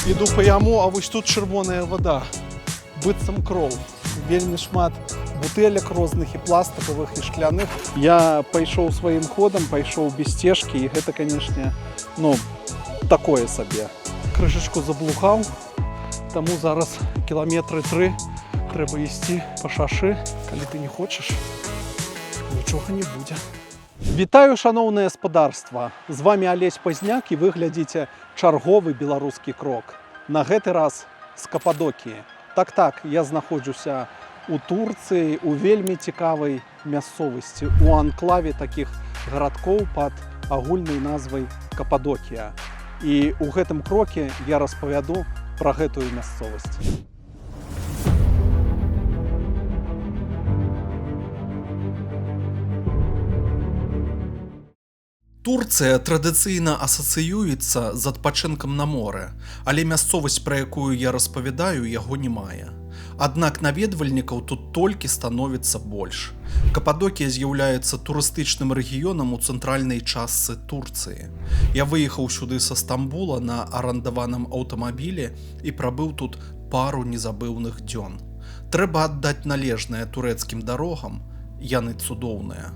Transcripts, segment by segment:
Іду па яму, а вось тут чырвоная вада, быццам кроў. Вельмі шмат бутэлек розных і пластикавых, і шкляных. Я пайшоў сваім ходам, пайшоў без сцежкі, і гэта, канешне, такое сабе. Крышачку заблукаў, таму зараз кіламетры 3 трэба ісці па шашы. Калі ты не хочаш, нічога не будзе. Вітаю, шаноўнае спадарства! З вами Алесь Пазняк, і вы глядзіце чарговы беларускі крок. На гэты раз з Кападокіі. Так, я знаходжуся у Турцыі, у вельмі цікавай мясцовасці, у анклаве такіх гарадкоў пад агульнай назвай Кападокія. І ў гэтым кроке я распавяду пра гэтую мясцовасць. Турцыя традыцыйна асацыюецца з адпачынкам на моры, але мясцовасць, пра якую я распавядаю, яго не мае. Аднак наведвальнікаў тут толькі становіцца больш. Кападокія з'яўляецца турыстычным рэгіёнам у цэнтральнай частцы Турцыі. Я выехаў сюды са Стамбула на арандаваным аўтамабілі і прабыў тут пару незабыўных дзён. Трэба аддаць належнае турэцкім дарогам, яны цудоўныя.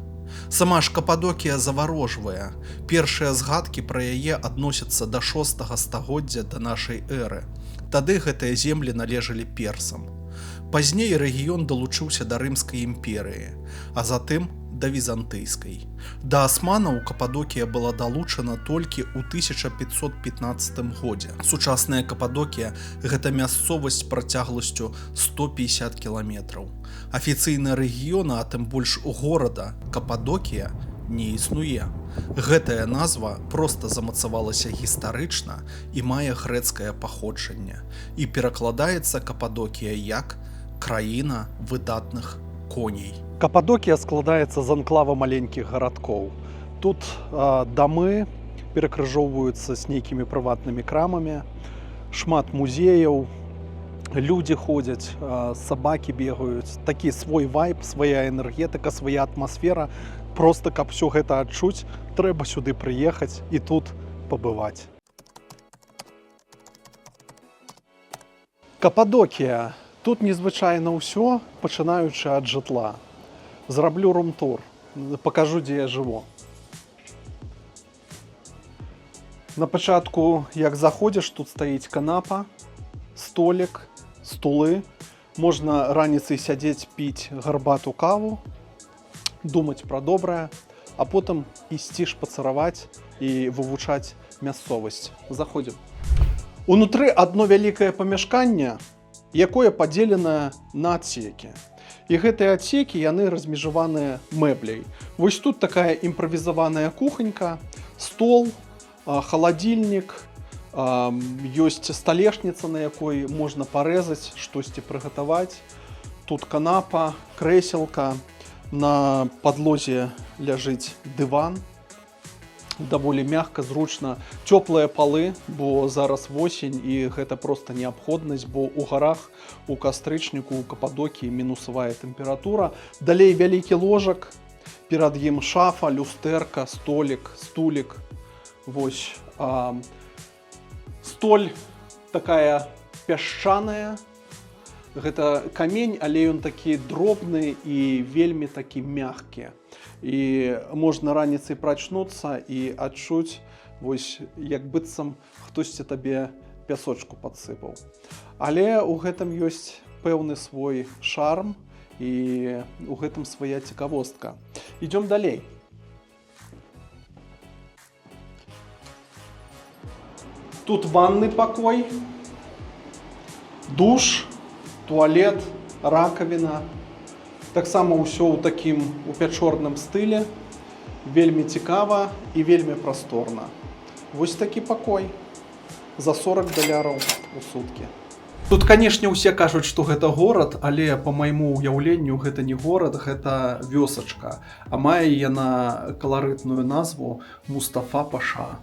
Сама ж Кападокія заварожвае. Першыя згадкі пра яе адносяцца да 6 стагоддзя да нашай эры. Тады гэтыя землі належалі персам. Пазней рэгіён далучыўся да Рымскай імперыі, а затым да візантыйскай. Да асманаў Кападокія была далучана толькі ў 1515 годзе. Сучасная Кападокія – гэта мясцовасць працягласцю 150 кіламетраў. Афіцыйна рэгіёна, а тым больш горада Кападокія не існуе. Гэтая назва проста замацавалася гістарычна і мае грэцкае паходжанне. І перакладаецца Кападокія як «краіна выдатных коней». Кападокія складаецца з анклава маленькіх гарадкоў. Тут дамы перакрыжоўваюцца з нейкімі прыватнымі крамамі, шмат музеяў, людзі ходзяць, сабакі бегаюць. Такі свой вайб, свая энергетыка, свая атмасфера. Проста, каб усё гэта адчуць, трэба сюды прыехаць і тут пабываць. Кападокія. Тут незвычайна ўсё, пачынаючы ад жытла. Зраблю рум-тур, пакажу, дзе я жыву. На пачатку, як заходзіш, тут стаіць канапа, столік, стулы. Можна раніцай сядзець, піць гарбату, каву, думаць пра добрае, а потым ісці шпацыраваць і вывучаць мясцовасць. Заходзім. Унутры адно вялікае памяшканне, якое падзелена на адсекі. І гэтыя адсекі, яны размежаваныя мэбляй. Вось тут такая імправізаваная кухонька, стол, халадзільнік, ёсць сталешніца, на якой можна парэзаць, штосьці прыгатаваць. Тут канапа, крэселка, на падлозе ляжыць дыван. Даволі мякка, зручна. Цёплыя палы, бо зараз восень, і гэта проста неабходнасць, бо ў гарах, у кастрычніку, у Кападокіі мінусавая тэмпература. Далей вялікі ложак, перад ім шафа, люстэрка, столік, стулік. Вось. Столь такая пясчаная. Гэта камень, але ён такі дробны і вельмі такі мяккі. І можна раніцай прачнуцца і адчуць, вось, як быццам хтосьці табе пясочку падсыпаў. Але ў гэтым ёсць пэўны свой шарм і ў гэтым свая цікавостка. Ідём далей. Тут ванны пакой, душ, туалет, ракавіна. Таксама ўсё ў такім у пячорным стылі. Вельмі цікава і вельмі прасторна. Вось такі пакой. За $40 у суткі. Тут, канешне, усе кажуць, што гэта горад, але па майму ўяўленню гэта не горад, гэта вёсачка. А мае яна каларытную назву Мустафа-Паша.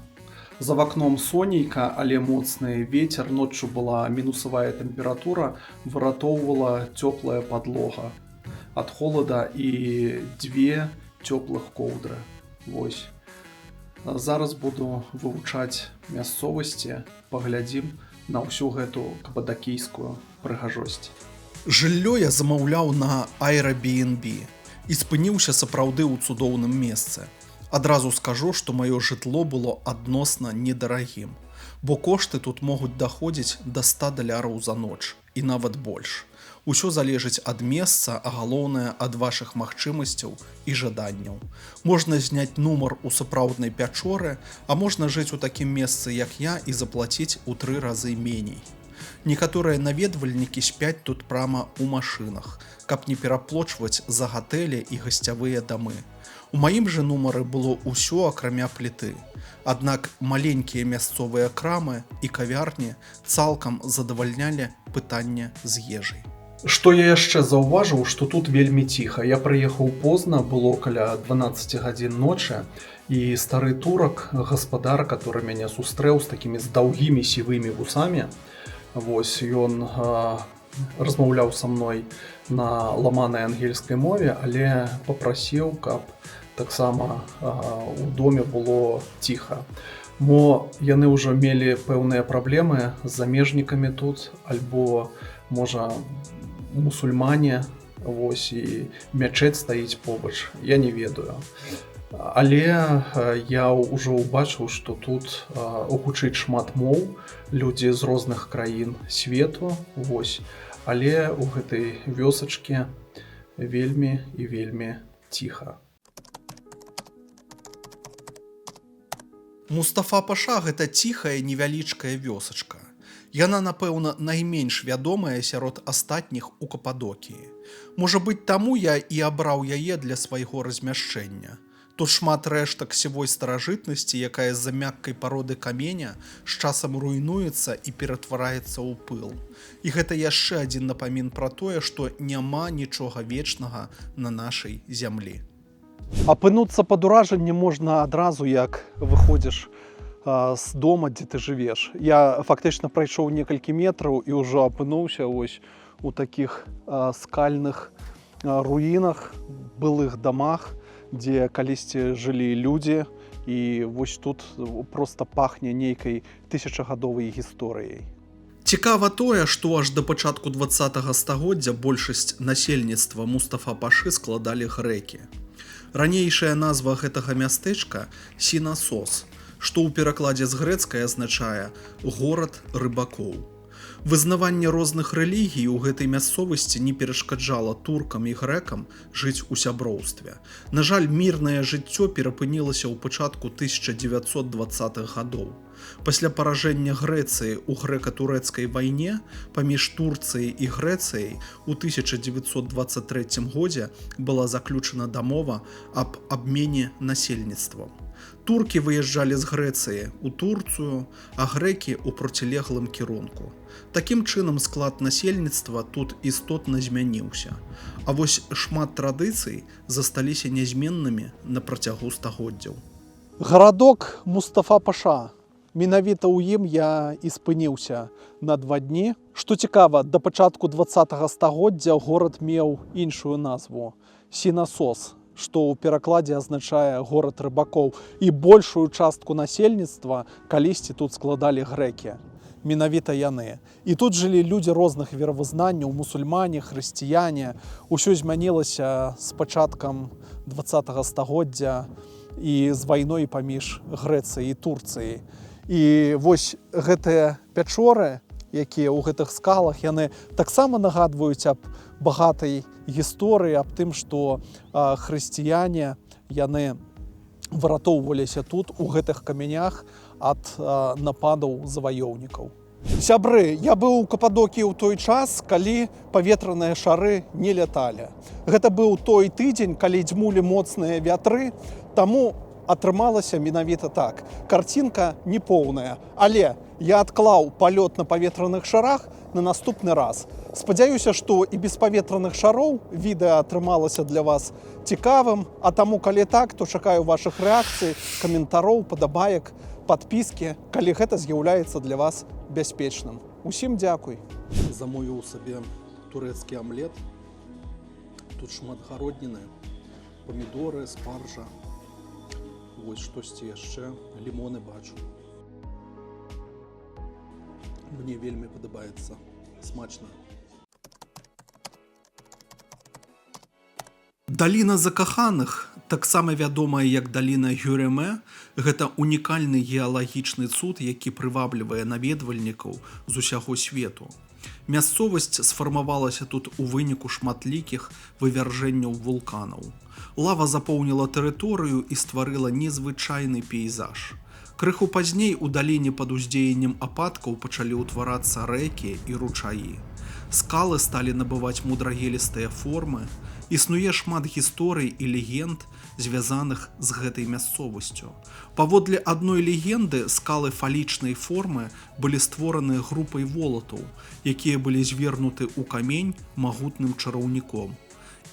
За вакном сонейка, але моцны вецер, ноччу была мінусавая тэмпература, выратоўвала цёплая падлога. Ад холода і 2 цёплых коўдры. Вось. Зараз буду вывучаць мясцовасці, паглядзім, на ўсю гэту кападакійскую прыгажосць. Жыллё я замаўляў на Airbnb і спыніўся сапраўды ў цудоўным месцы. Адразу скажу, што маё жытло было адносна недарагім, бо кошты тут могуць даходзіць да $100 за ноч і нават больш. Усё залежыць ад месца, а галоўнае ад вашых магчымасцяў і жаданняў. Можна зняць нумар у сапраўднай пячоры, а можна жыць у такім месцы, як я, і заплаціць у 3 разы меней. Некаторыя наведвальнікі спяць тут прама ў машынах, каб не пераплочваць за гатэлі і гасцявыя дамы. У маім жа нумары было ўсё акрамя пліты. Аднак маленькія мясцовыя крамы і кавярні цалкам задавальнялі пытанне з ежай. Што я яшчэ заўважыў, што тут вельмі ціха. Я прыехаў позна, было каля 12 гадзін ночы, і стары турак, гаспадар, который мяне сустрэў з такімі даўгімі сівымі вусамі, вось ён размаўляў са мной на ламанай ангельскай мове, але папрасіў, каб таксама у доме было ціха. Мо яны ўжо мелі пэўныя праблемы з замежнікамі тут, альбо, можа, мусульмане, вось, і мячэць стаіць побач, я не ведаю. Але я ўжо ўбачыў, што тут гучыць шмат моў, людзі з розных краін свету, вось, але ў гэтай вёсачкі вельмі і вельмі ціха. Мустафа Паша – гэта ціхая невялічкая вёсачка. Яна, напэўна, найменш вядомая сярод астатніх у Кападокіі. Можа быць, таму я і абраў яе для свайго размяшчэння. Тут шмат рэштак сівой старажытнасці, якая з-за мяккай пароды каменя з часам руйнуецца і ператвараецца ў пыл. І гэта яшчэ адзін напамін пра тое, што няма нічога вечнага на нашай зямлі. Апынуцца пад уражаннем можна адразу, як выходзіш з дома, дзе ты жывеш. Я фактычна прайшоў некалькі метраў і ўжо апынуўся ось у такіх скальных руінах, былых дамах, дзе калісьці жылі людзі, і вось тут проста пахне нейкай тысячагадовай гісторыяй. Цікава тое, што аж да пачатку 20-го стагоддзя большасць насельніцтва Мустафа Пашы складалі грэкі. Ранейшая назва гэтага мястэчка – Сінасос, што ў перакладзе з грэцкай азначае «горад рыбакоў». Вызнаванне розных рэлігій у гэтай мясцовасці не перашкаджала туркам і грэкам жыць у сяброўстве. На жаль, мірнае жыццё перапынілася ў пачатку 1920-х гадоў. Пасля паражэння Грэцыі ў грэка-турэцкай вайне паміж Турцыяй і Грэцыяй у 1923 годзе была заключана дамова аб абмене насельніцтвам. Туркі выязджалі з Грэцыі ў Турцыю, а грэкі ў процілеглым кірунку. Такім чынам склад насельніцтва тут істотна змяніўся, а вось шмат традыцый засталіся нязменнымі на працягу стагоддзяў. Гарадок Мустафа Паша. Менавіта ў ім я і спыніўся на 2 дні. Што цікава, да пачатку 20-го стагоддзя горад меў іншую назву – Сінасос, што ў перакладзе азначае «горад рыбакоў», і большую частку насельніцтва калісьці тут складалі грэкі. Менавіта яны. І тут жылі людзі розных веравызнанняў, мусульмане, хрысціяне. Усё змянілася з пачаткам 20-го стагоддзя і з вайной паміж Грэцыяй і Турцыяй. І вось гэтыя пячоры, якія ў гэтых скалах, яны таксама нагадваюць аб багатай гісторыі, аб тым, што хрысціяне, яны выратоўваліся тут, у гэтых камянях, ад нападаў заваёўнікаў. Сябры, я быў у Кападокіі ў той час, калі паветраныя шары не ляталі. Гэта быў той тыдзень, калі дзьмулі моцныя вятры, таму атрымалася менавіта так. Карцінка не поўная, але я адклаў палёт на паветраных шарах на наступны раз. Спадзяюся, што і без паветраных шароў відэа атрымалася для вас цікавым, а таму, калі так, то чакаю вашых рэакцый, каментароў, падабаек, падпіскі, калі гэта з'яўляецца для вас бяспечным. Усім дзякуй. Замовіў сабе турэцкі амлет. Тут шмат гародніны, памідоры, спаржа. Вось штосьці яшчэ, лімоны бачу. Мне вельмі падабаецца. Смачна. Даліна закаханых, таксама вядомая як даліна Гюрэмэ, гэта унікальны геалагічны цуд, які прываблівае наведвальнікаў з усяго свету. Мясцовасць сфармавалася тут у выніку шматлікіх вывяржэнняў вулканаў. Лава запоўніла тэрыторыю і стварыла незвычайны пейзаж. Крыху пазней у даліне пад уздзеяннем ападкаў пачалі ўтварацца рэкі і ручаі. Скалы сталі набываць мудрагелістыя формы. Існуе шмат гісторый і легенд, звязаных з гэтай мясцовасцю. Паводле адной легенды, скалы фалічнай формы былі створаны групай волатаў, якія былі звернуты ў камень магутным чараўніком.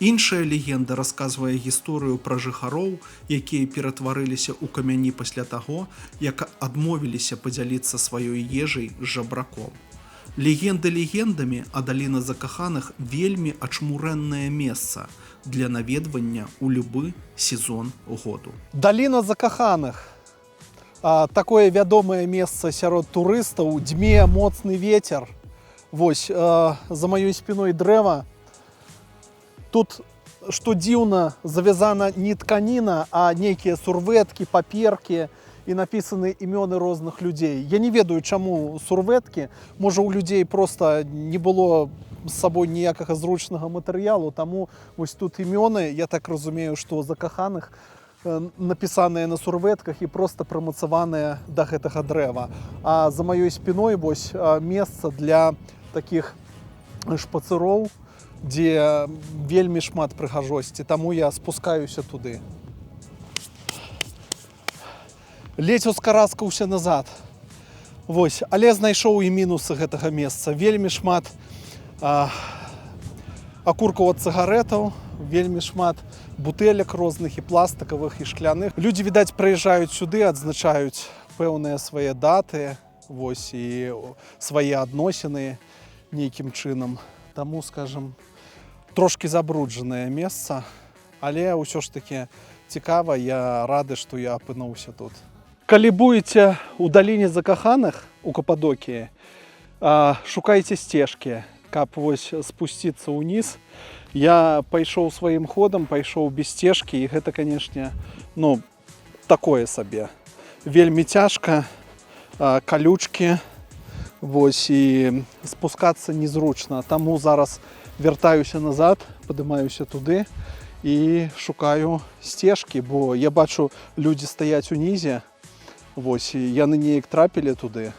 Іншая легенда расказвае гісторыю пра жыхароў, якія ператварыліся ў камяні пасля таго, як адмовіліся падзяліцца сваёй ежай з жабраком. Легенды легендамі, а даліна закаханых вельмі ачмурэннае месца для наведвання ў любы сезон году. Даліна закаханых. Такое вядомае месца сярод турыстаў, дзьме моцны вецер. Вось, за маёй спіной дрэва. Тут, што дзіўна, завязана не тканіна, а нейкія сурвэткі, паперкі, і напісаны імёны розных людзей. Я не ведаю, чаму сурвэткі. Можа, у людзей проста не было з сабой ніякага зручнага матэрыялу, таму вось тут імёны, я так разумею, што закаханых напісаныя на сурвэтках і проста прымацаваныя да гэтага дрэва. А за маёй спіной вось месца для такіх шпацыроў, дзе вельмі шмат прыгажосці, таму я спускаюся туды. Ледзь ускараскаўся назад. Вось, але знайшоў і мінусы гэтага месца. Вельмі шмат акуркаў ад цыгарэтаў, вельмі шмат бутэлек розных і пластыкавых, і шкляных. Людзі, відаць, прыязджаюць сюды, адзначаюць пэўныя свае даты, вось, і свае адносіны нейкім чынам. Таму, скажам, трошкі забруджанае месца, але ўсё ж такі цікава, я рады, што я апынуўся тут. Калі будзеце ў даліне закаханых у Кападокіі, шукайце сцежкі, каб вось спусціцца ўніз. Я пайшоў сваім ходам, пайшоў без сцежкі, і гэта, канешне, ну, такое сабе. Вельмі цяжка, калючкі, вось, і спускацца незручна. Таму зараз вяртаюся назад, падымаюся туды і шукаю сцежкі, бо я бачу, людзі стаяць унізе. Вось, і яны неяк трапілі туды.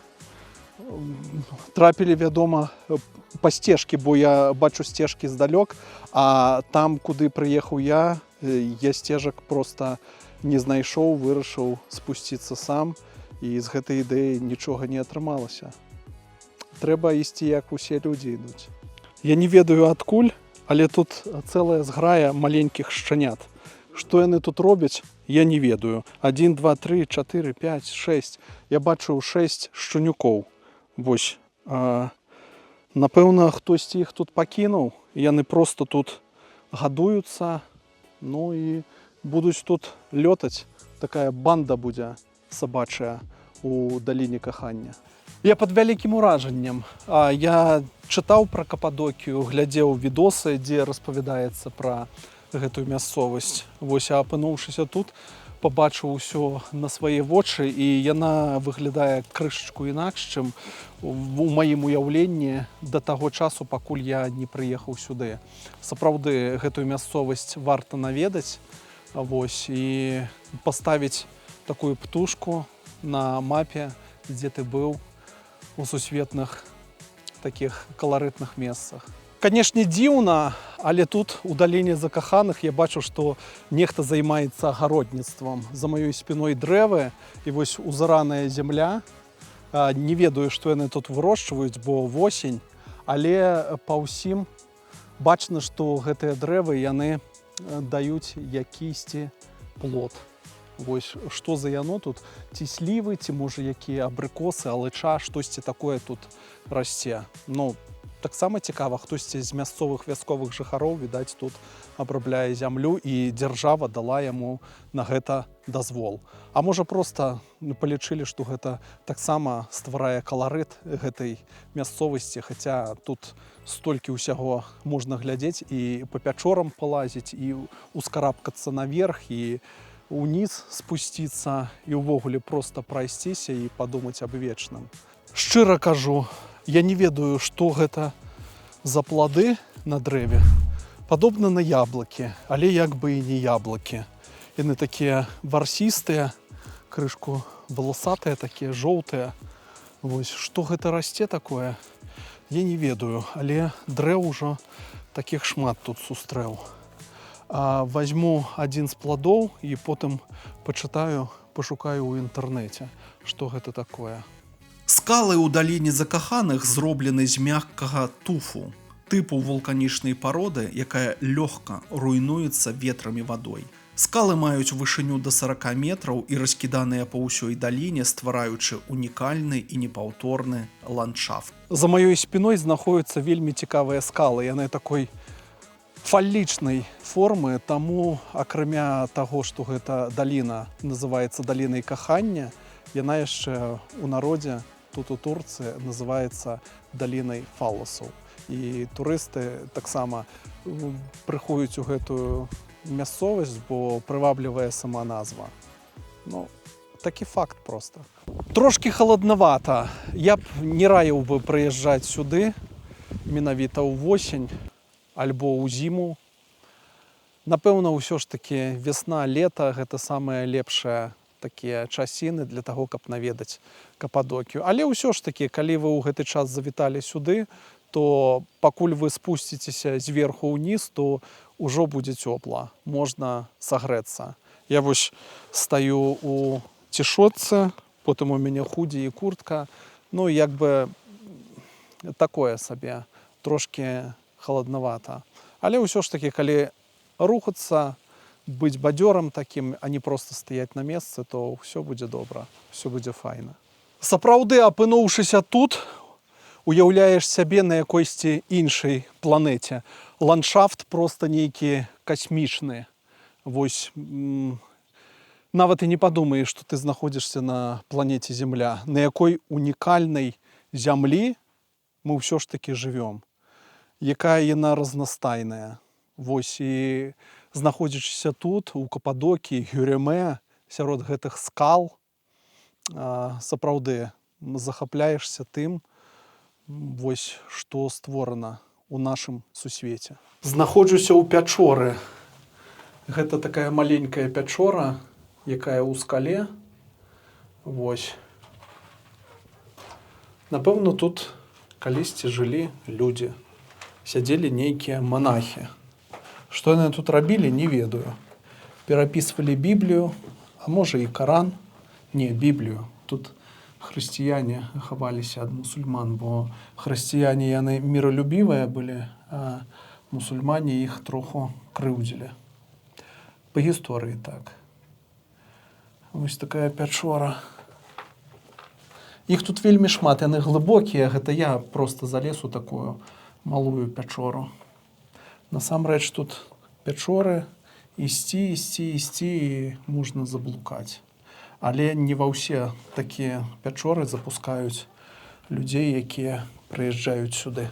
Трапілі, вядома, па сцежкі, бо я бачу сцежкі здалёк, а там, куды прыехаў я сцежак проста не знайшоў, вырашыў спусціцца сам, і з гэтай ідэі нічога не атрымалася. Трэба ісці, як усе людзі ідуць. Я не ведаю адкуль, але тут цэлая зграя маленькіх шчанят. Што яны тут робяць, я не ведаю. 1, 2, 3, 4, 5, 6. Я бачыў 6 шчанюкоў. Вось. Напэўна, хтосьці іх тут пакінуў. Яны проста тут гадуюцца. Ну і будуць тут лётаць. Такая банда будзе сабачая у даліне кахання. Я пад вялікім уражаннем. Я чытаў пра Кападокію, глядзеў відосы, дзе распавядаецца пра гэтую мясцовасць. Вось, апынуўшыся тут, пабачыў усё на свае вочы, і яна выглядае крышачку інакш, чым у маім уяўленні да таго часу, пакуль я не прыехаў сюды. Сапраўды, гэтую мясцовасць варта наведаць, вось, і паставіць такую птушку на мапе, дзе ты быў у сусветных такіх каларытных месцах. Канешне, дзіўна, але тут у даліне закаханых я бачу, што нехта займаецца агародніцтвам. За маёй спіной дрэвы і вось узараная зямля. Не ведаю, што яны тут вырошчваюць, бо восень, але па ўсім бачна, што гэтыя дрэвы яны даюць якісьці плод. Вось, што за яно тут? Ці слівы, ці можа якія абрыкосы, алыча, штосьці такое тут расце. Ну, таксама цікава, хтосьці з мясцовых вясковых жыхароў, відаць, тут абрабляе зямлю і дзяржава дала яму на гэта дазвол. А можа проста палічылі, што гэта таксама стварае каларыт гэтай мясцовасці, хаця тут столькі ўсяго можна глядзець і па пячорам палазіць, і ускарабкацца наверх, і уніз спусціцца, і ўвогуле проста прайсціся і падумаць аб вечным. Шчыра кажу, я не ведаю, што гэта за плады на дрэве. Падобна на яблыкі, але як бы і не яблыкі. Яны такія варсістыя, крышку валасатыя, такія жоўтыя. Вось, што гэта расце такое, я не ведаю, але дрэў ужо такіх шмат тут сустрэў. Вазьму адзін з пладоў і потым пачытаю, пашукаю ў інтэрнэце, што гэта такое. Скалы ў даліне закаханых зроблены з мяккага туфу, тыпу вулканічнай пароды, якая лёгка руйнуецца ветрам і вадой. Скалы маюць вышыню да 40 метраў і раскіданыя па ўсёй даліне, ствараючы унікальны і непаўторны ландшафт. За маёй спіной знаходзяцца вельмі цікавыя скалы. Яны такой фалічнай формы, таму акрамя таго, што гэта даліна называецца далінай кахання, яна яшчэ ў народзе тут у Турцыі называецца далінай фаласаў. І турысты таксама прыходзяць у гэтую мясцовасць, бо прываблівая сама назва. Ну, такі факт проста. Трошкі халаднавата. Я б не раіў бы прыязджаць сюды менавіта ўвосень альбо ў зіму. Напэўна, ўсё ж такі вясна, лета гэта самыя лепшыя такія часіны для таго, каб наведаць Кападокію. Але ўсё ж такі, калі вы ў гэты час завіталі сюды, то пакуль вы спусціцеся зверху ўніз, то ўжо будзе цёпла, можна сагрэцца. Я вось стаю у цішотцы, потым у мяне худзі і куртка, ну як бы такое сабе, трошкі халаднавата. Але ўсё ж такі, калі рухацца, быць бадзёрам такім, а не проста стаяць на месцы, то ўсё будзе добра, ўсё будзе файна. Сапраўды, апынуўшыся тут, уяўляеш сябе на якойсьці іншай планеце. Ландшафт проста нейкі касмічны. Вось, нават і не падумаеш, што ты знаходзішся на планеце Земля. На якой унікальнай зямлі мы ўсё ж такі жывём. Якая яна разнастайная. Вось, і знаходзячыся тут, у Кападокіі, Гюрэмэ, сярод гэтых скал, сапраўды захапляешся тым, вось, што створана у нашым сусвеце. Знаходжуся ў пячоры. Гэта такая маленькая пячора, якая ў скале. Вось. Напэўна, тут калісьці жылі людзі. Сядзелі нейкія манахі. Што яны тут рабілі, не ведаю. Перапісвалі Біблію, а можа і Каран. Не, Біблію. Тут хрысціяне хаваліся ад мусульман, бо хрысціяне яны міралюбівыя былі, а мусульмане іх троху крыўдзілі. Па гісторыі так. Вось такая пячора. Іх тут вельмі шмат, яны глыбокія, гэта я проста залез у такую малую пячору. Насамрэч тут пячоры, ісці і можна заблукаць. Але не ва ўсе такія пячоры запускаюць людзей, якія прыязджаюць сюды.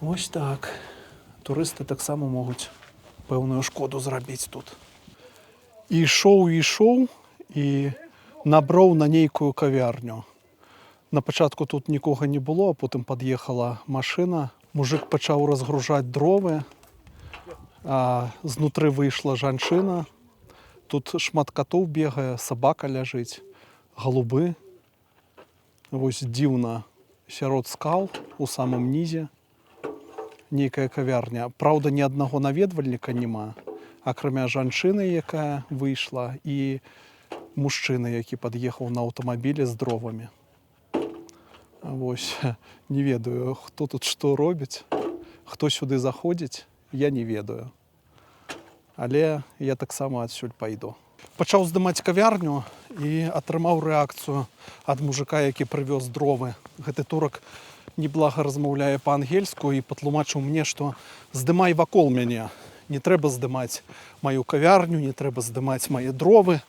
Вось так. Турысты таксама могуць пэўную шкоду зрабіць тут. Ішоў і наброў на нейкую кавярню. На пачатку тут нікога не было, а потым пад'ехала машына. Мужик пачаў разгружаць дровы, а знутры выйшла жанчына. Тут шмат катоў бегае, сабака ляжыць, галубы. Вось дзіўна, сярод скал, у самым нізе, нейкая кавярня. Праўда, ні аднаго наведвальніка няма, акрамя жанчыны, якая выйшла, і мужчыны, які пад'ехаў на аўтамабілі з дровамі. Вось, не ведаю, хто тут што робіць, хто сюды заходзіць, я не ведаю. Але я таксама адсюль пайду. Пачаў здымаць кавярню і атрымаў рэакцыю ад мужика, які прывёз дровы. Гэты турак неблага размаўляе па-ангельску і патлумачыў мне, што здымай вакол мяне. Не трэба здымаць маю кавярню, не трэба здымаць мае дровы,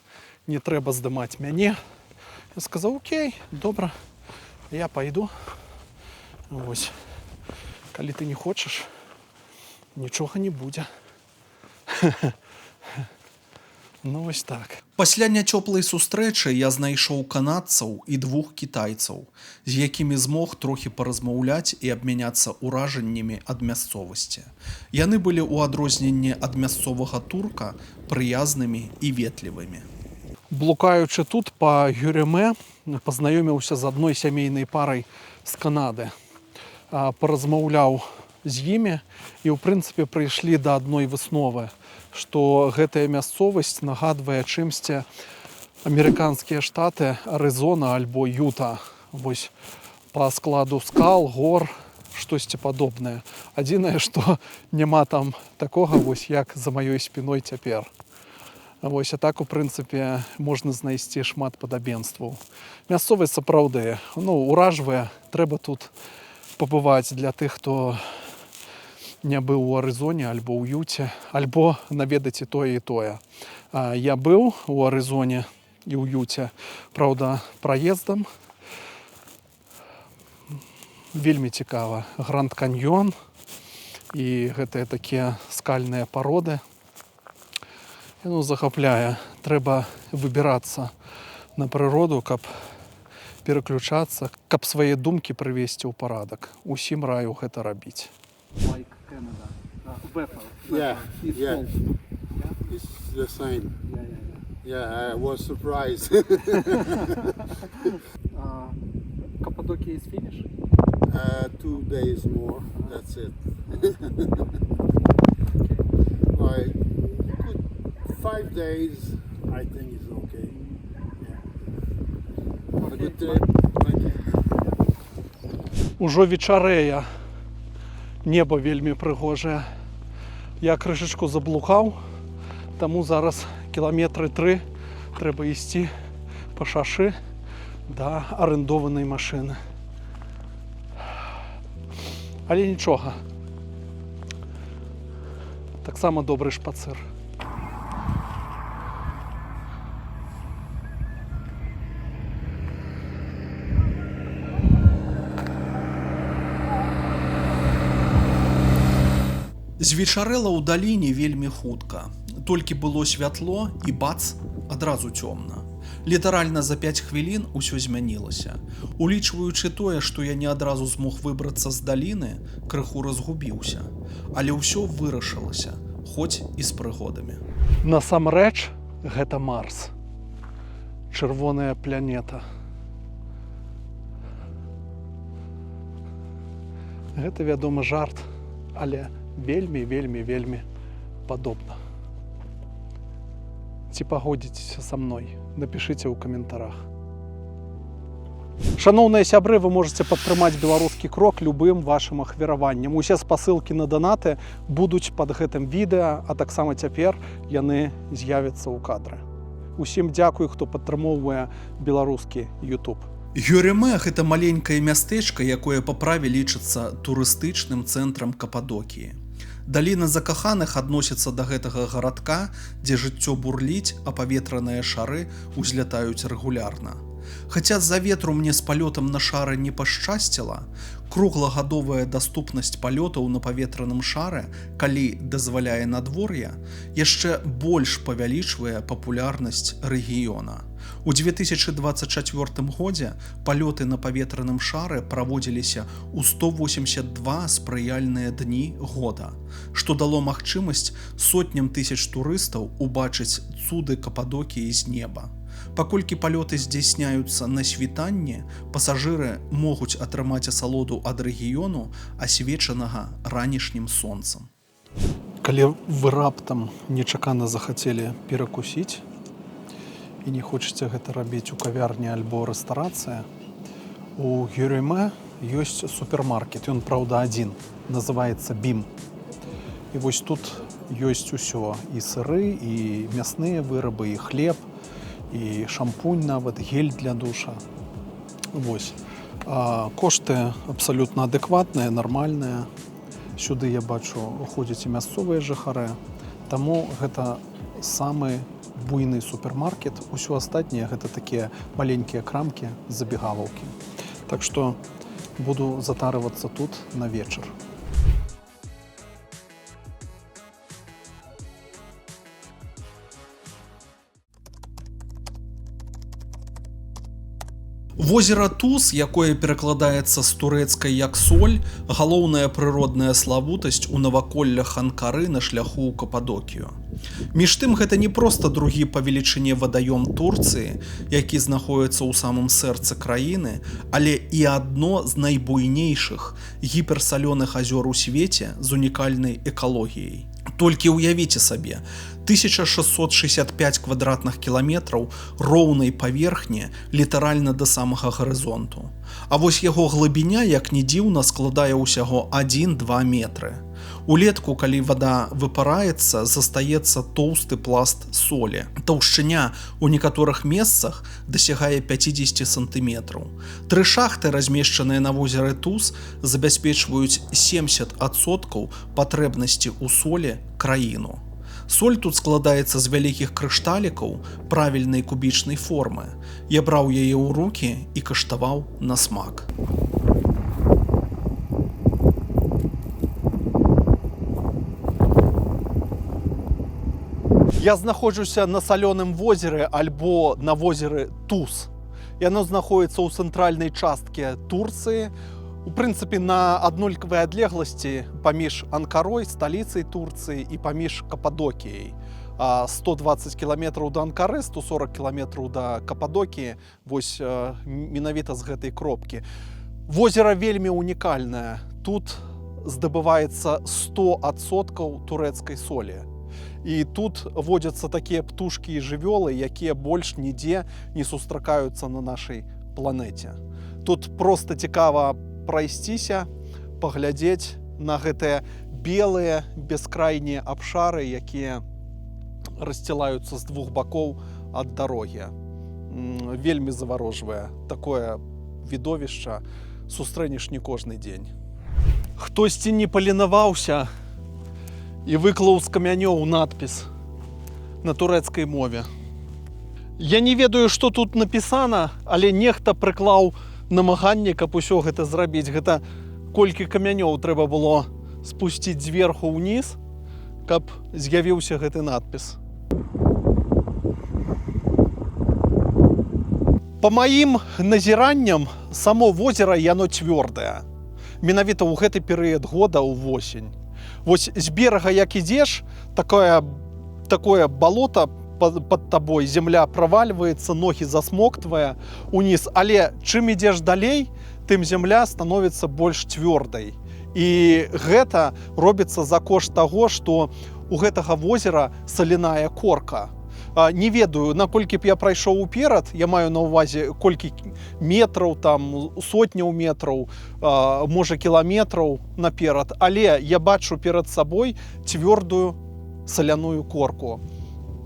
не трэба здымаць мяне. Я сказаў: окей, добра, я пайду. Вось. Калі ты не хочаш, нічога не будзе. Ну вось так. Пасля няцёплай сустрэчы я знайшоў канадцаў і 2 кітайцаў, з якімі змог трохі паразмаўляць і абмяняцца ўражаннямі ад мясцовасці. Яны былі ў адрозненне ад мясцовага турка прыязнымі і ветлівымі. Блукаючы тут па Гюрэмэ, пазнаёміўся з адной сямейнай парай з Канады. Паразмаўляў з імі і, ў прынцыпе, прыйшлі да адной высновы, што гэтая мясцовасць нагадвае чымсьці амерыканскія штаты Арызона альбо Юта. Вось па складу скал, гор, штосьці падобнае. Адзінае, што няма там такога, вось як за маёй спіной цяпер. Вось, а так, у прынцыпе, можна знайсці шмат падабенстваў. Мясцовасць сапраўды, уражвае, трэба тут пабываць для тых, хто не быў у Арызоне альбо ў Юце, альбо наведаць і тое, і тое. Я быў у Арызоне і ў Юце, праўда, праездам. Вельмі цікава. Гранд каньён і гэтыя такія скальныя пароды. Захапляе. Трэба выбірацца на прыроду, каб пераключацца, каб свае думкі прывесці ў парадак. Усім раю гэта рабіць. Like Canada. Yeah, it's the same. Yeah, I was surprised. Cappadocia is finished? 2 days more, that's it. Like, 5 days, I think is okay. Yeah. Have a good trip. Thank you. Ужо вечарэе. Неба вельмі прыгожае. Я крышачку заблукаў, таму зараз кіламетры 3 трэба ісці па шашы да арэндованай машыны. Але нічога. Таксама добры шпацыр. Звечарэла ў даліне вельмі хутка. Толькі было святло і бац, адразу цёмна. Літаральна за 5 хвілін усё змянілася. Улічваючы тое, што я не адразу змог выбрацца з даліны, крыху разгубіўся. Але ўсё вырашылася, хоць і з прыгодамі. Насамрэч, гэта Марс. Чырвоная планета. Гэта, вядома, жарт, але вельмі падобна. Ці пагодзіцеся са мной? Напішыце ў каментарах. Шаноўныя сябры, вы можете падтрымаць беларускі крок любым вашым ахвяраваннем. Усе спасылкі на данаты будуць пад гэтым відэа, а таксама цяпер яны з'явяцца ў кадры. Усім дзякуй, хто падтрымоўвае беларускі YouTube. Гюрэмэ – гэта маленькае мястэчка, якое па праве лічыцца турыстычным цэнтрам Кападокіі. Даліна закаханых адносіцца да гэтага гарадка, дзе жыццё бурліць, а паветраныя шары ўзлятаюць рэгулярна. Хаця з-за ветру мне з палётам на шары не пашчасціла, круглагадовая даступнасць палётаў на паветраным шары, калі дазваляе надвор'е, яшчэ больш павялічвае папулярнасць рэгіёна. У 2024 годзе палёты на паветраным шары праводзіліся ў 182 спрыяльныя дні года, што дало магчымасць сотням тысяч турыстаў убачыць цуды Кападокіі з неба. Паколькі палёты здзяйсняюцца на світанні, пасажыры могуць атрымаць асалоду ад рэгіёну, асвечанага ранішнім сонцам. Калі вы раптам нечакана захацелі перакусіць і не хочаце гэта рабіць у кавярні альбо рэстарацыі, у Гюрэмэ ёсць супермаркет, ён, праўда, адзін, называецца BIM. І вось тут ёсць усё, і сыры, і мясныя вырабы, і хлеб, і шампунь нават, гель для душа. Вось. Кошты абсалютна адэкватныя, нармальныя. Сюды, я бачу, ходзяць і мясцовыя жыхары. Таму гэта самы буйны супермаркет. Усё астатняе гэта такія маленькія крамкі, забегаваўкі. Так што буду затарывацца тут на вечар. Возера Туз, якое перакладаецца з турэцкай як соль, галоўная прыродная славутасць у наваколлях Анкары на шляху ў Кападокію. Між тым, гэта не проста другі па велічыні вадаём Турцыі, які знаходіцца ў самым сэрцы краіны, але і адно з найбуйнейшых гіперсалёных азёр у свеце з унікальнай экалогіяй. Толькі ўявіце сабе, 1665 квадратных кіламетраў роўнай паверхні літаральна да самага гарызонту. А вось яго глыбіня, як ні дзіўна, складае ўсяго 1-2 метры. Улетку, калі вада выпараецца, застаецца тоўсты пласт солі. Таўшчыня ў некаторых месцах дасягае 50 сантыметраў. 3 шахты, размешчаныя на возеры Туз, забяспечваюць 70% патрэбнасці ў солі краіну. Соль тут складаецца з вялікіх крышталікаў правільнай кубічнай формы. Я браў яе ў рукі і каштаваў на смак. Я знаходжуся на салёным возеры альбо на возеры Туз. Яно знаходіцца ў цэнтральнай часткі Турцыі. У прынцыпе, на аднолькавай адлегласці паміж Анкарой, сталіцай Турцыі, і паміж Кападокіяй. 120 кіламетраў да Анкары, 140 кіламетраў да Кападокіі, вось менавіта з гэтай кропкі. Возера вельмі унікальнае. Тут здабываецца 100% турэцкай солі. І тут водзяцца такія птушкі і жывёлы, якія больш нідзе не сустракаюцца на нашай планеце. Тут проста цікава прайсціся, паглядзець на гэтыя белыя бескрайнія абшары, якія рассцілаюцца з двух бакоў ад дарогі. Вельмі заварожвае. Такое відовішча сустрэнеш не кожны дзень. Хтосьці не паленаваўся і выклаў з камянёў надпіс на турэцкай мове. Я не ведаю, што тут напісана, але нехта прыклаў намаганне, каб усё гэта зрабіць. Гэта колькі камянёў трэба было спусціць зверху ўніз, каб з'явіўся гэты надпіс. Па маім назіранням, само возера яно цвёрдае. Менавіта ў гэты перыяд года, ў восень. Вось з берага як ідзеш, такое балота пад табой, земля правальваецца, ногі засмоктвае уніз, але чым ідзеш далей, тым земля становіцца больш цвёрдай. І гэта робіцца за кошт таго, што у гэтага возера саляная корка. Не ведаю, наколькі б я прайшоў уперад, я маю на ўвазе колькі метраў, там, сотняў метраў, можа кіламетраў наперад, але я бачу перад сабой цвёрдую саляную корку.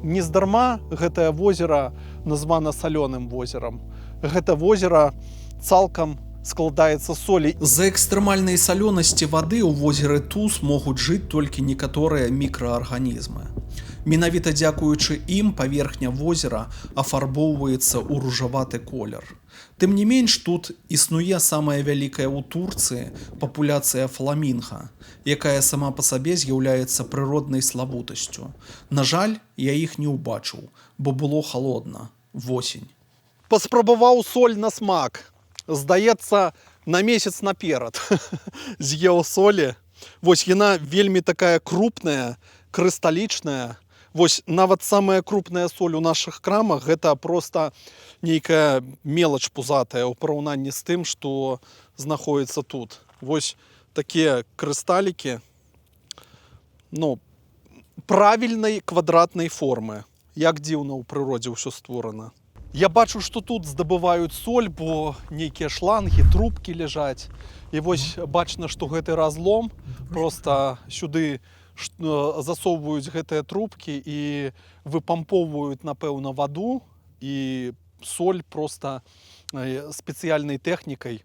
Нездарма гэтае возера названа салёным возерам. Гэта возера цалкам складаецца з солі. З-за экстрэмальнай салёнасці вады ў возеры Туз могуць жыць толькі некаторыя мікраарганізмы. Менавіта дзякуючы ім паверхня возера афарбоўваецца ў ружаваты колер. Тым не менш, тут існуе самая вялікая ў Турцыі папуляцыя фламінга, якая сама па сабе з'яўляецца прыроднай славутасцю. На жаль, я іх не ўбачыў, бо было халодна, восень. Паспрабаваў соль на смак. Здаецца, на месяц наперад з'еў солі. Вось яна вельмі такая крупная, крысталічная. Вось нават самая крупная соль у нашых крамах гэта проста нейкая мелач пузатая ў параўнанні з тым, што знаходіцца тут. Вось такія крысталікі, правільнай квадратнай формы. Як дзіўна ў прыродзе ўсё створана. Я бачу, што тут здабываюць соль, бо нейкія шлангі, трубкі ляжаць. І вось бачна, што гэты разлом, проста сюды засоўваюць гэтыя трубкі і выпампоўваюць, напэўна, ваду, і соль проста спецыяльнай тэхнікай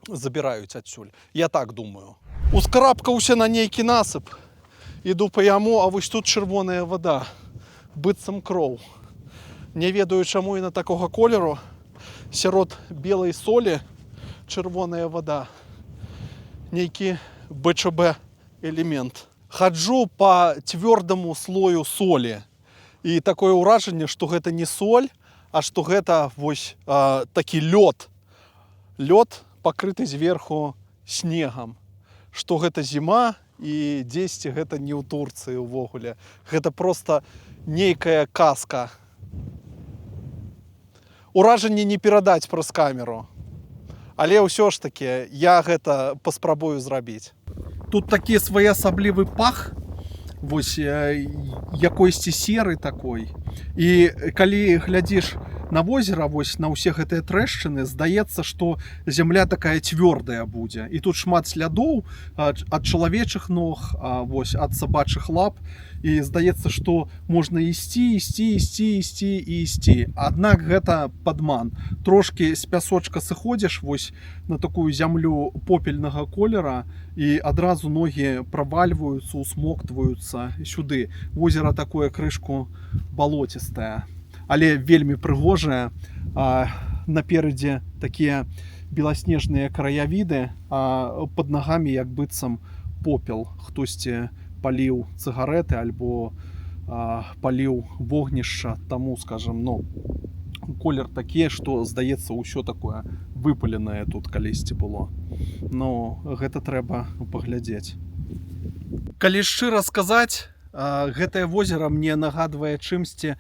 забіраюць адсюль. Я так думаю. Ускарабкаўся на нейкі насып. Іду па яму, а вось тут чырвоная вада. Быццам кроў. Не ведаю, чаму яна такога колеру. Сярод белай солі чырвоная вада. Нейкі БЧБ элемент. Хаджу па цвёрдаму слою солі. І такое ўражанне, што гэта не соль, а што гэта вось такі лёд. Лёд пакрыты зверху снегам. Што гэта зіма і дзесьці гэта не ў Турцыі ўвогуле. Гэта проста нейкая казка. Уражанне не перадаць праз камеру. Але ўсё ж такі я гэта паспрабую зрабіць. Тут такі своеасаблівы пах, вось якойсьці серы такой. І калі глядзіш на возера, вось на ўсе гэтыя трэшчыны, здаецца, што зямля такая цвёрдая будзе. І тут шмат слядоў ад чалавечых ног, вось ад сабачых лап. І здаецца, што можна ісці. Аднак гэта падман. Трошкі з пясочка сыходзіш вось на такую зямлю попельнага колера і адразу ногі правальваюцца, усмоктваюцца сюды. Возера такое крышку балоцістае, але вельмі прыгожае. Наперадзе такія беласнежныя краявіды, а пад нагамі як быццам попел. Хтосьці паліў цыгарэты альбо паліў вогнішча, таму, скажем, колер такі, што здаецца ўсё такое выпаленае тут калісьці было. Гэта трэба паглядзець. Калі шчыра сказаць, гэтае возера мне нагадвае чымсьці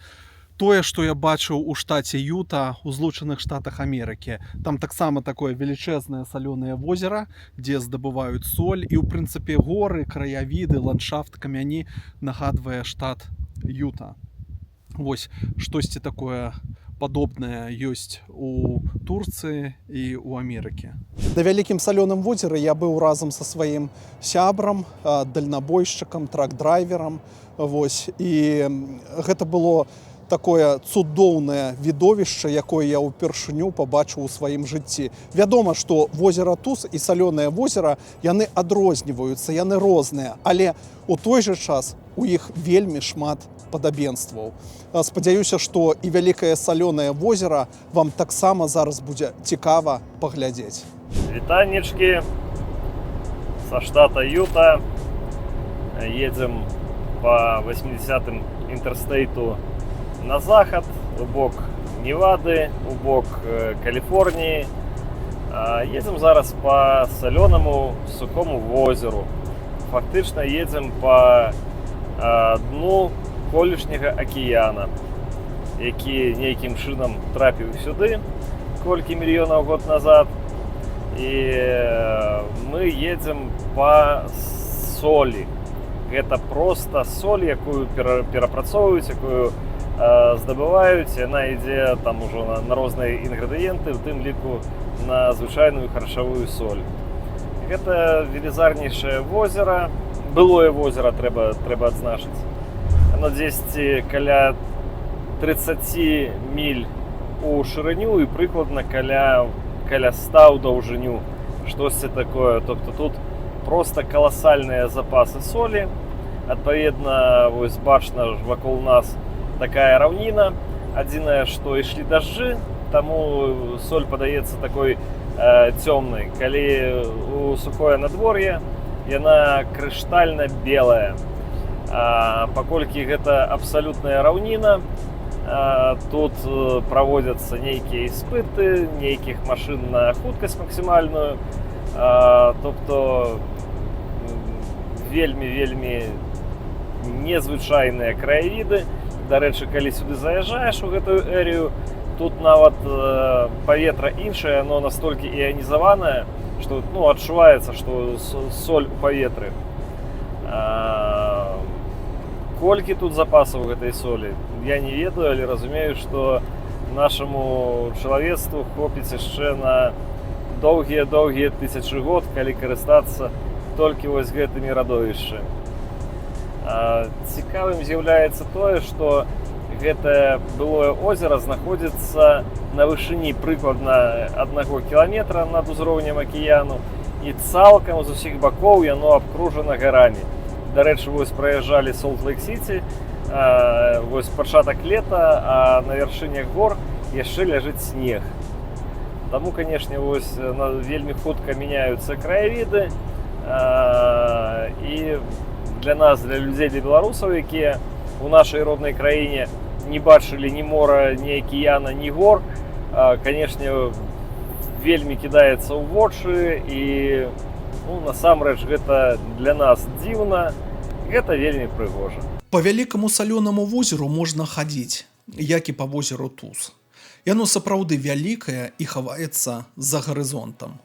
тое, што я бачыў у штаце Юта ў Злучаных Штатах Амерыкі. Там таксама такое велічэзнае салёнае возера, дзе здабываюць соль, і ў прынцыпе горы, краявіды, ландшафт, камяні нагадвае штат Юта. Вось штосьці такое падобнае ёсць у Турцыі і ў Амерыкі. На вялікім салёным возеры я быў разам са сваім сябрам, дальнабойшчыкам, трак-драйверам. Вось. І гэта было такое цудоўнае відовішча, якое я ўпершыню пабачыў у сваім жыцці. Вядома, што возера Туз і салёнае возера, яны адрозніваюцца, яны розныя, але у той жа час у іх вельмі шмат падабенстваў. Спадзяюся, што і вялікае салёнае возера вам таксама зараз будзе цікава паглядзець. Вітаннічкі са штата Юта. Едзем по 80-м інтэрстейту на захад, у бок Невады, у бок Каліфорніі. Едзем зараз по салёнаму сухому возеру. Фактычна едзем по дну колішняга акіяна, які нейкім чынам трапіў сюды колькі мільёнаў год назад. І мы едзем по солі. Гэта проста соль, якую перапрацоўваюць, якую здабываюць. Яна ідзе там ужо на розныя інгрэдыенты, у тым ліку на звычайную харчавую соль. Гэта велізарнейшае возера, былое возера трэба адзначыць. Оно дзесьці каля 30 міль у шырыню і прыкладна каля 100 ў даўжыню. Штосьці такое. Тобто тут проста каласальныя запасы солі. Адпаведна, вось бачна ж вакол нас такая раўніна. Адзінае, што ішлі дажджы, таму соль падаецца такой цёмнай. Калі у сухое надвор'е, яна крыштальна белая. Паколькі гэта абсалютная раўніна, тут праводзяцца нейкія іспыты, нейкіх машын на хуткасць максімальную. Тобто вельмі незвычайныя краявіды. Дарэчы, калі сюды заязджаеш у гэтую эрію, тут нават паветра іншае, оно настолькі іанізаванае, што адчуваецца, што соль у паветры. Колькі тут запасаў гэтай солі, я не ведаю, але разумею, што нашаму чалавецтву хопіць яшчэ на доўгія тысячы год, калі карыстацца толькі вось гэтымі радовішчамі. Цікавым з'яўляецца тое, што Гэтае былое озеро знаходзіцца на вышыні прыкладна 1 кіламетра над узроўнем акіяну, і цалкам з усіх бакоў яно абкружана гарамі. Дарэчы, вось праязджалі Солт-Лейк-Сіці, вось пачатак лета, а на вяршынях гор яшчэ ляжыць снег. Таму, канешне, вось вельмі хутка мяняюцца краявіды, і для нас, для людзей, для беларусаў, якія у нашай роднай краіне не бачылі ні мора, ні акіяна, ні гор, канешне, вельмі кідаецца ў вочы, і насамрэч гэта для нас дзіўна, гэта вельмі прыгожа. По вялікаму салёнаму возеру можна хадзіць, як і па возеру Туз. Яно сапраўды вялікае і хаваецца за гарызонтам.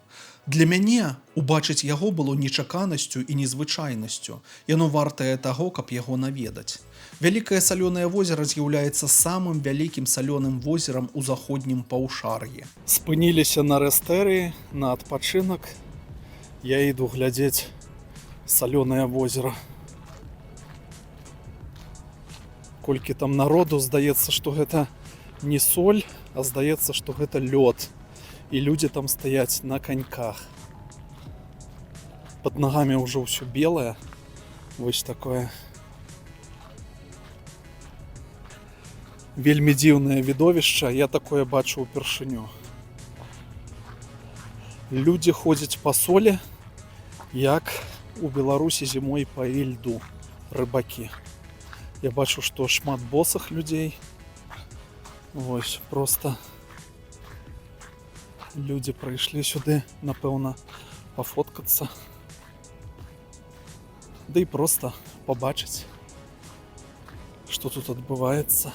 Для мяне убачыць яго было нечаканасцю і незвычайнасцю. Яно вартае таго, каб яго наведаць. Вялікае салёнае возера з'яўляецца самым вялікім салёным возерам у заходнім паўшар'і. Спыніліся на рэстэрыі, на адпачынак. Я іду глядзець салёнае возера. Колькі там народу, здаецца, што гэта не соль, а здаецца, што гэта лёд. І людзі там стаяць на каньках. Пад нагамі ўжо ўсё белае. Вось такое. Вельмі дзіўнае відовішча, я такое бачу ўпершыню. Людзі ходзяць па солі, як у Беларусі зімой па льду, рыбакі. Я бачу, што шмат босых людзей. Вось, проста людзі прыйшлі сюды, напэўна, пафоткацца. Ды і проста пабачыць, што тут адбываецца.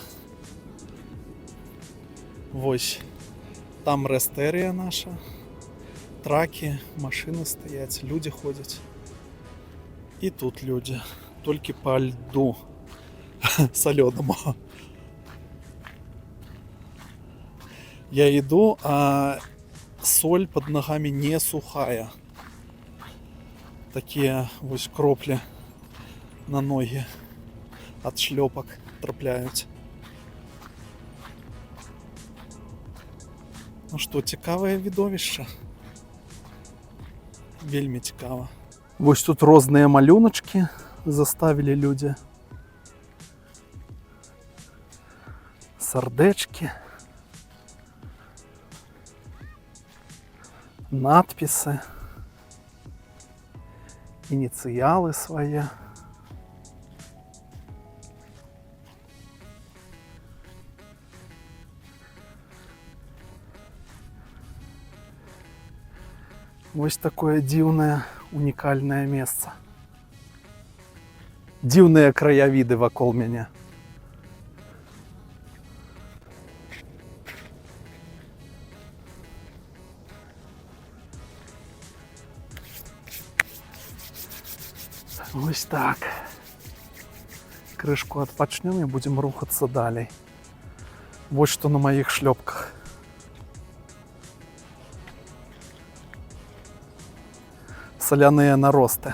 Вось, там рэстэрыя наша, тракі, машыны стаяць, людзі ходзяць. І тут людзі, толькі па льду салёнаму. Я іду, а соль пад нагамі не сухая. Такія вось кроплі на ногі ад шлёпак трапляюць. Ну што, цікавае відовішча. Вельмі цікава. Вось тут розныя малюначкі заставілі людзі. Сардэчкі. Надпісы. Ініцыялы свае. Вось такое дзіўнае, унікальнае месца. Дзіўныя краявіды вакол мяне. Вось так. Крышку адпачнём і будзем рухацца далей. Вось што на маіх шлёпках. Саляныя наросты.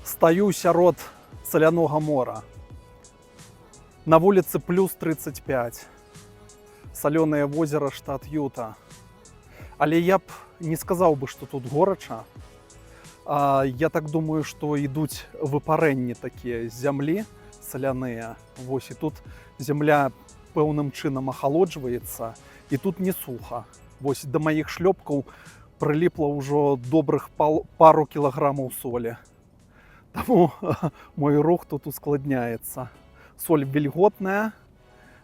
Стаю сярод салянога мора. На вуліцы плюс 35. Салёнае возера, штат Юта. Але я б не сказаў бы, што тут горача. Я так думаю, што ідуць выпарэнні такія з зямлі саляныя. Вось, і тут зямля пэўным чынам ахалоджваецца, і тут не суха. Вось да маіх шлёпкаў прыліпла ўжо добрых пару кілаграмаў солі. Таму мой рух тут ускладняецца. Соль вільготная,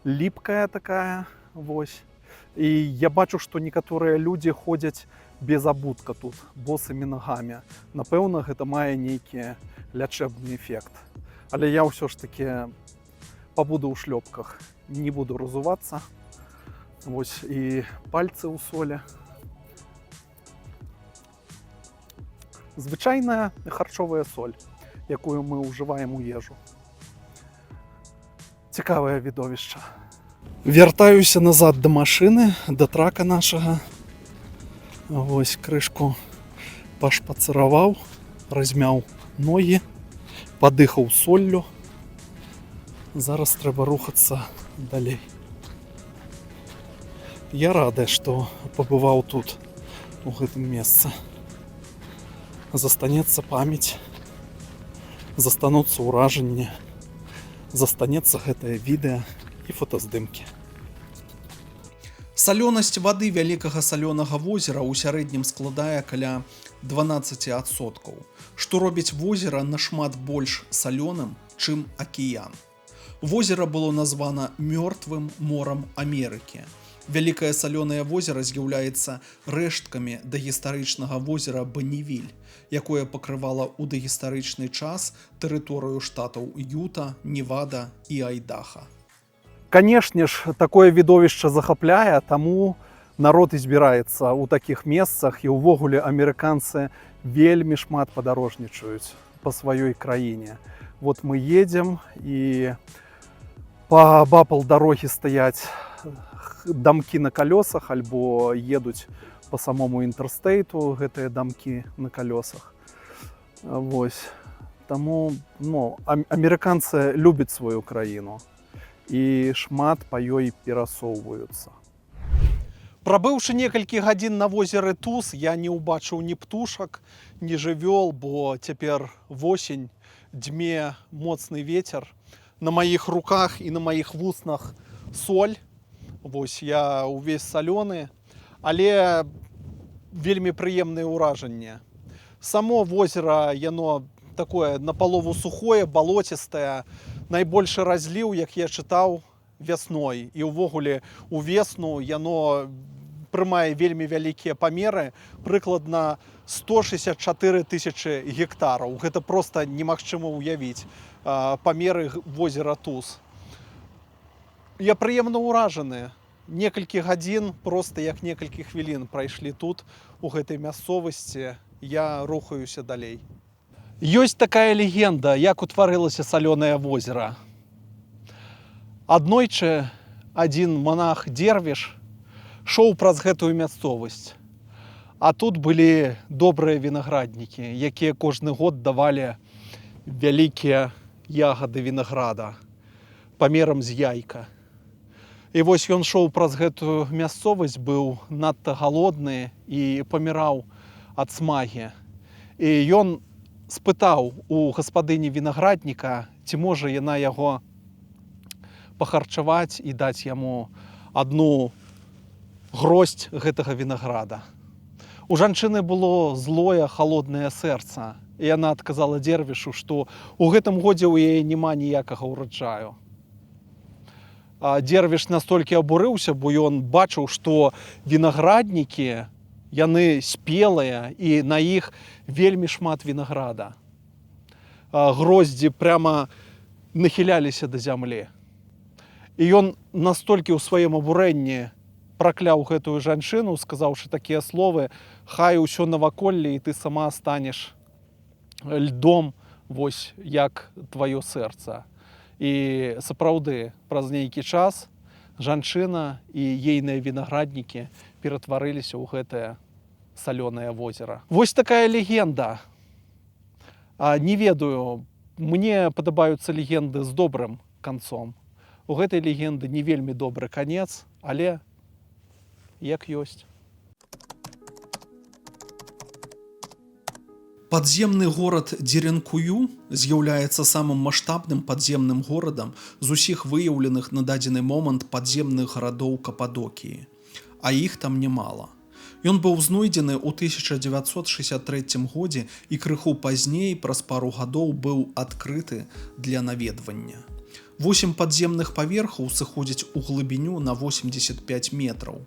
ліпкая такая. Вось. І я бачу, што некаторыя людзі ходзяць без абутка тут, босымі нагамі. Напэўна, гэта мае нейкі лячэбны эфект. Але я ўсё ж такі пабуду ў шлёпках, не буду разувацца. Вось, і пальцы ў солі. Звычайная харчовая соль, якую мы ўжываем у ежу. Цікавае відовішча. Вяртаюся назад да машыны, да трака нашага. Вось крышку пашпацыраваў, размяў ногі, падыхаў соллю. Зараз трэба рухацца далей. Я рады, што пабываў тут, у гэтым месцы. Застанецца памяць, застануцца ўражанні, застанецца гэтае відэа і фотаздымкі. Салёнасць вады вялікага салёнага возера ў сярэднім складае каля 12%, што робіць возера нашмат больш салёным, чым акіян. Возера было названа мёртвым морам Амерыкі. Вялікае салёнае возера з'яўляецца рэшткамі дагістарычнага возера Банівіль, якое пакрывала ў дагістарычны час тэрыторыю штатаў Юта, Невада і Айдаха. Канешне ж, такое відовішча захапляе, таму народ і збіраецца ў такіх месцах, і ўвогуле амерыканцы вельмі шмат падарожнічаюць па сваёй краіне. Вот мы едзем, і паабапал дарогі стаяць дамкі на калёсах, альбо едуць па самому інтэрстэйту гэтыя дамкі на калёсах. Вось. Таму амерыканцы любяць сваю краіну і шмат па ёй перасоўваюцца. Прабыўшы некалькі гадзін на возеры Туз, я не ўбачыў ні птушак, ні жывёл, бо цяпер восень, дзьме моцны вецер. На маіх руках і на маіх вуснах соль. Вось я ўвесь салёны, але вельмі прыемнае ўражанне. Само возера, яно такое напалову сухое, балоцістае. Найбольшы разліў, як я чытаў, вясной. І ўвогуле увесну яно прымае вельмі вялікія памеры, прыкладна 164 тысячы гектараў. Гэта проста немагчыма ўявіць памеры возера Туз. Я прыемна ўражаны. Некалькі гадзін, проста як некалькі хвілін прайшлі тут, у гэтай мясцовасці. Я рухаюся далей. Ёсць такая легенда, як утварылася салёнае возера. Аднойчы адзін манах-дзервіш шоў праз гэтую мясцовасць. А тут былі добрыя вінаграднікі, якія кожны год давалі вялікія ягады вінаграда памерам з яйка. І вось ён шоў праз гэтую мясцовасць, быў надта галодны і паміраў ад смагі. І ён спытаў у гаспадыні вінаградніка, ці можа яна яго пахарчаваць і даць яму адну гросць гэтага вінаграда. У жанчыны было злое, халоднае сэрца. І яна адказала дзервішу, што ў гэтым годзе ў яе няма ніякага ўраджаю. Дзервіш настолькі абурыўся, бо ён бачыў, што вінаграднікі, яны спелыя, і на іх вельмі шмат вінаграда. Гроздзі пряма нахіляліся да зямлі. І ён настолькі ў сваім абурэнні пракляў гэтую жанчыну, сказаўшы такія словы: «Хай усё наваколле, і ты сама станеш льдом, вось як тваё сэрца». І сапраўды, праз нейкі час жанчына і ейныя вінаграднікі ператварыліся ў гэтае салёнае возера. Вось такая легенда. Не ведаю, мне падабаюцца легенды з добрым канцом. У гэтай легенды не вельмі добры канец, але як ёсць. Падземны горад Дзеренкую з'яўляецца самым маштабным падземным горадам з усіх выяўленых на дадзены момант падземных гарадоў Кападокіі, а іх там нямала. Ён быў знойдзены ў 1963 годзе і крыху пазней, праз пару гадоў, быў адкрыты для наведвання. 8 падземных паверхаў сыходзяць у глыбіню на 85 метраў.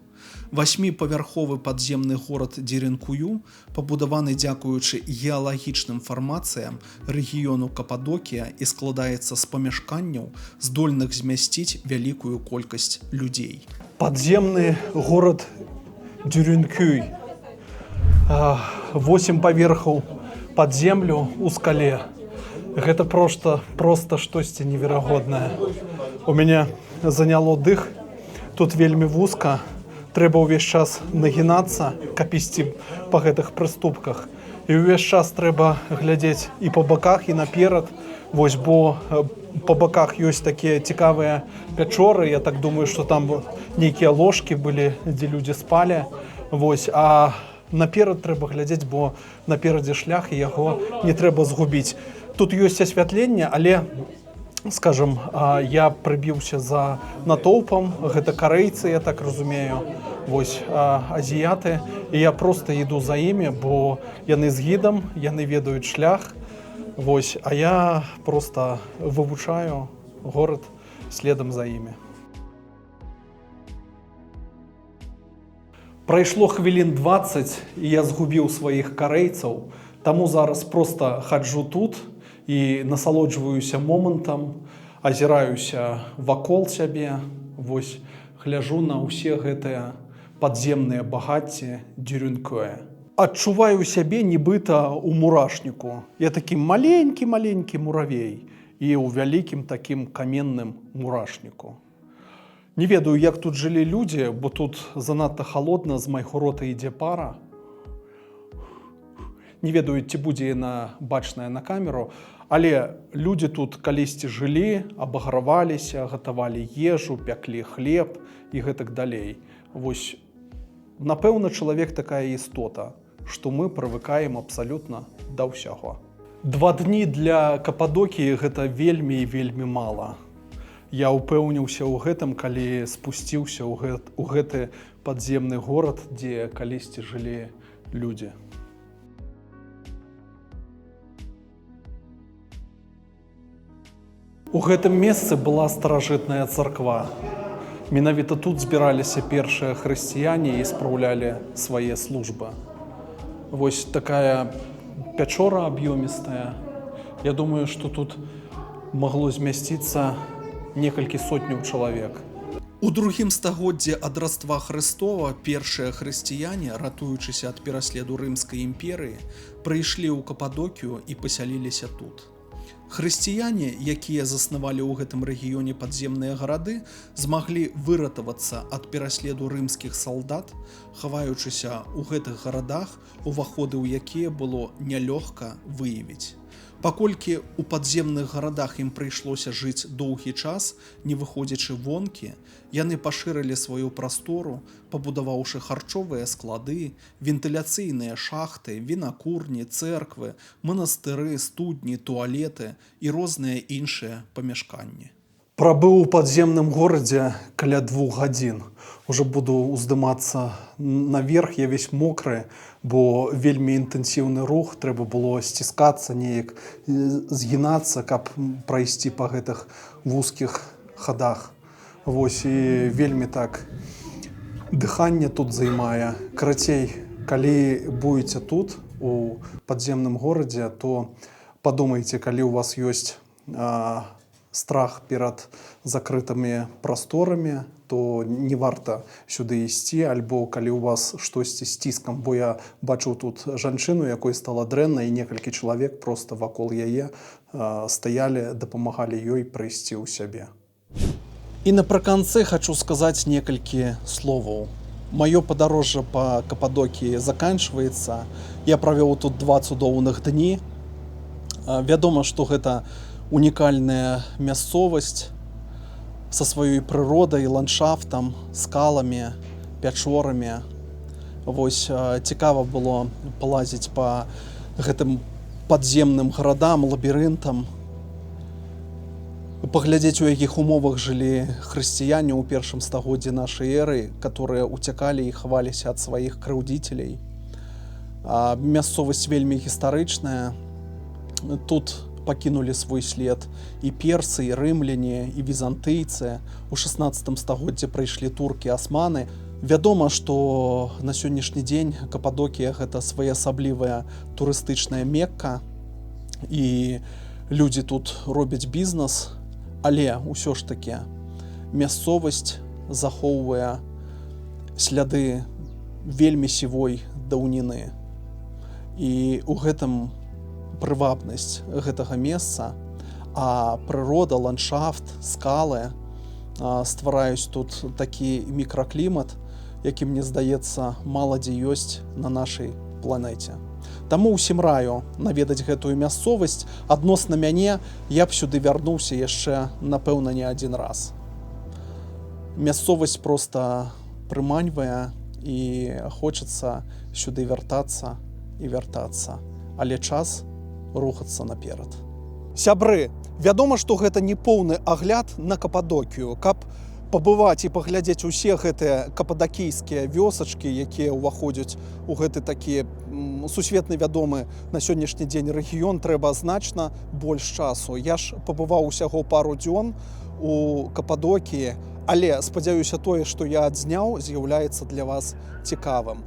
8-павярховы падземны горад Дзеренкую пабудаваны дзякуючы геалагічным фармацыям рэгіёну Кападокія і складаецца з памяшканняў, здольных змясціць вялікую колькасць людзей. Падземны горад Дзеренкуй. 8 паверхаў пад землю ў скале. Гэта проста штосьці неверагоднае. У мяне заняло дых, тут вельмі вузка, трэба ўвесь час нагінацца, каб ісці па гэтых прыступках. І ўвесь час трэба глядзець і па баках, і наперад, вось, бо По боках ёсць такія цікавыя пячоры. Я так думаю, што там нейкія ложкі былі, дзе людзі спалі. Вось, а наперад трэба глядзець, бо наперадзе шлях і яго не трэба згубіць. Тут ёсць асвятленне, але, скажем, я прыбіўся за натоўпам. Гэта карэйцы, я так разумею. Вось, азіяты. І я проста іду за імі, бо яны з гідам, яны ведаюць шлях. Вось, а я просто вывучаю город следом за імі. Прайшло хвілін 20, і я згубіў сваіх карэйцаў, таму зараз проста хаджу тут і насалоджваюся момантам, азіраюся вакол сябе, вось, гляжу на ўсе гэтыя падземныя багацці Дюрюнкоя. Адчуваю сябе нібыта ў мурашніку. Я такі маленькі муравей і ў вялікім такім каменным мурашніку. Не ведаю, як тут жылі людзі, бо тут занадта халодна, з майго рота ідзе пара. Не ведаю, ці будзе яна бачная на камеру, але людзі тут калісьці жылі, абаграваліся, гатавалі ежу, пяклі хлеб і гэтак далей. Вось, напэўна, чалавек такая істота, што мы прывыкаем абсалютна да ўсяго. 2 дні для Кападокіі гэта вельмі і вельмі мала. Я ўпэўніўся ў гэтым, калі спусціўся ў гэты падземны горад, дзе калісьці жылі людзі. У гэтым месцы была старажытная царква. Менавіта тут збіраліся першыя хрысціяне і спраўлялі свае службы. Вось такая пячора аб'ёмістая. Я думаю, што тут магло змясціцца некалькі сотняў чалавек. У другім стагоддзі ад Раства Хрыстова першыя хрысціяне, ратуючыся ад пераследу Рымскай імперыі, прыйшлі ў Кападокію і пасяліліся тут. Хрысціяне, якія заснавалі ў гэтым рэгіёне падземныя гарады, змаглі выратавацца ад пераследу рымскіх салдат, хаваючыся ў гэтых гарадах, уваходы ў якія было нялёгка выявіць. Паколькі ў падземных гарадах ім прыйшлося жыць доўгі час, не выходзячы вонкі, яны пашырылі сваю прастору, пабудаваўшы харчовыя склады, вентыляцыйныя шахты, вінакурні, цэрквы, манастыры, студні, туалеты і розныя іншыя памяшканні. Прабыў у падземным горадзе каля 2 гадзін. Уже буду ўздымацца наверх, я весь мокры, бо вельмі інтэнсіўны рух, трэба было сціскацца неяк, згінацца, каб прайсці па гэтых вузкіх хадах. Вось, і вельмі так дыханне тут займае. Карацей, калі будзеце тут, у падземным горадзе, то падумайце, калі ў вас ёсць страх перад закрытымі прасторамі, то не варта сюды ісці, альбо калі ў вас штосьці з ціскам, бо я бачыў тут жанчыну, якой стала дрэнна, і некалькі чалавек проста вакол яе стаялі, дапамагалі ёй прыйсці ў сябе. І напрыканцы хачу сказаць некалькі словаў. Маё падарожжа па Кападокіі заканчваецца. Я правёў тут 2 цудоўных дні. Вядома, што гэта унікальная мясцовасць са сваёй прыродай, ландшафтам, скаламі, пячорамі. Вось, цікава было палазіць па гэтым падземным гарадам, лабірынтам, паглядзець, у якіх умовах жылі хрысціяне ў першым стагоддзі нашай эры, которые уцякалі і хаваліся ад сваіх крыўдзіцелей. Мясцовасць вельмі гістарычная. Тут пакінулі свой след і персы, і рымляне, і візантыйцы. У 16 стагоддзі прыйшлі туркі, асманы. Вядома, што на сённяшні дзень Кападокія – гэта своеасаблівая турыстычная Мекка, і людзі тут робяць бізнес, але ўсё ж такі мясцовасць захоўвае сляды вельмі сівой даўніны. І ў гэтым прывабнасць гэтага месца, а прырода, ландшафт, скалы ствараюць тут такі мікраклімат, які, мне здаецца, мала дзе ёсць на нашай планеце. Таму ўсім раю наведаць гэтую мясцовасць. Адносна мяне я б сюды вярнуўся яшчэ, напэўна, не адзін раз. Мясцовасць проста прыманьвае і хочацца сюды вяртацца і вяртацца. Але час рухацца наперад. Сябры, вядома, што гэта не поўны агляд на Кападокію. Каб пабываць і паглядзець усе гэтыя кападакійскія вёсачкі, якія ўваходзяць у гэты такі сусветна вядомы на сённяшні дзень рэгіён, трэба значна больш часу. Я ж пабываў усяго пару дзён у Кападокіі, але спадзяюся, тое, што я адзняў, з'яўляецца для вас цікавым.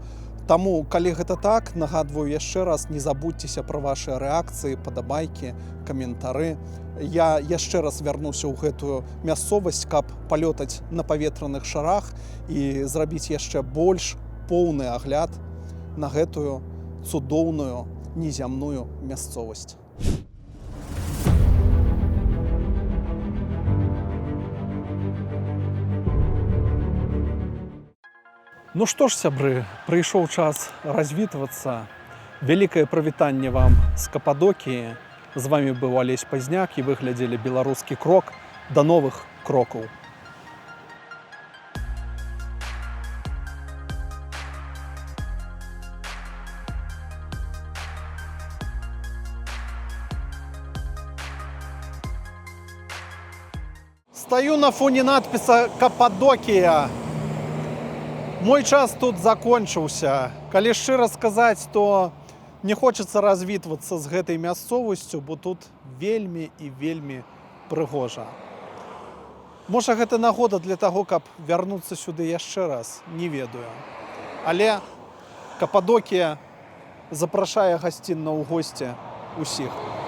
Таму, калі гэта так, нагадваю яшчэ раз, не забудзьцеся пра вашыя рэакцыі, падабайкі, каментары. Я яшчэ раз вярнуся ў гэтую мясцовасць, каб палётаць на паветраных шарах і зрабіць яшчэ больш поўны агляд на гэтую цудоўную незямную мясцовасць. Ну што ж, сябры, прыйшоў час развітвацца. Вялікае прывітанне вам з Кападокіі. З вами быў Алесь Пазняк і вы глядзелі «Беларускі крок». Да новых крокаў! Стою на фоне надпіса «Кападокія». Мой час тут закончыўся. Калі шчыра сказаць, то не хочацца развітвацца з гэтай мясцовасцю, бо тут вельмі і вельмі прыгожа. Можа, гэта нагода для таго, каб вярнуцца сюды яшчэ раз, не ведаю. Але Кападокія запрашае гасцінна ў госці усіх.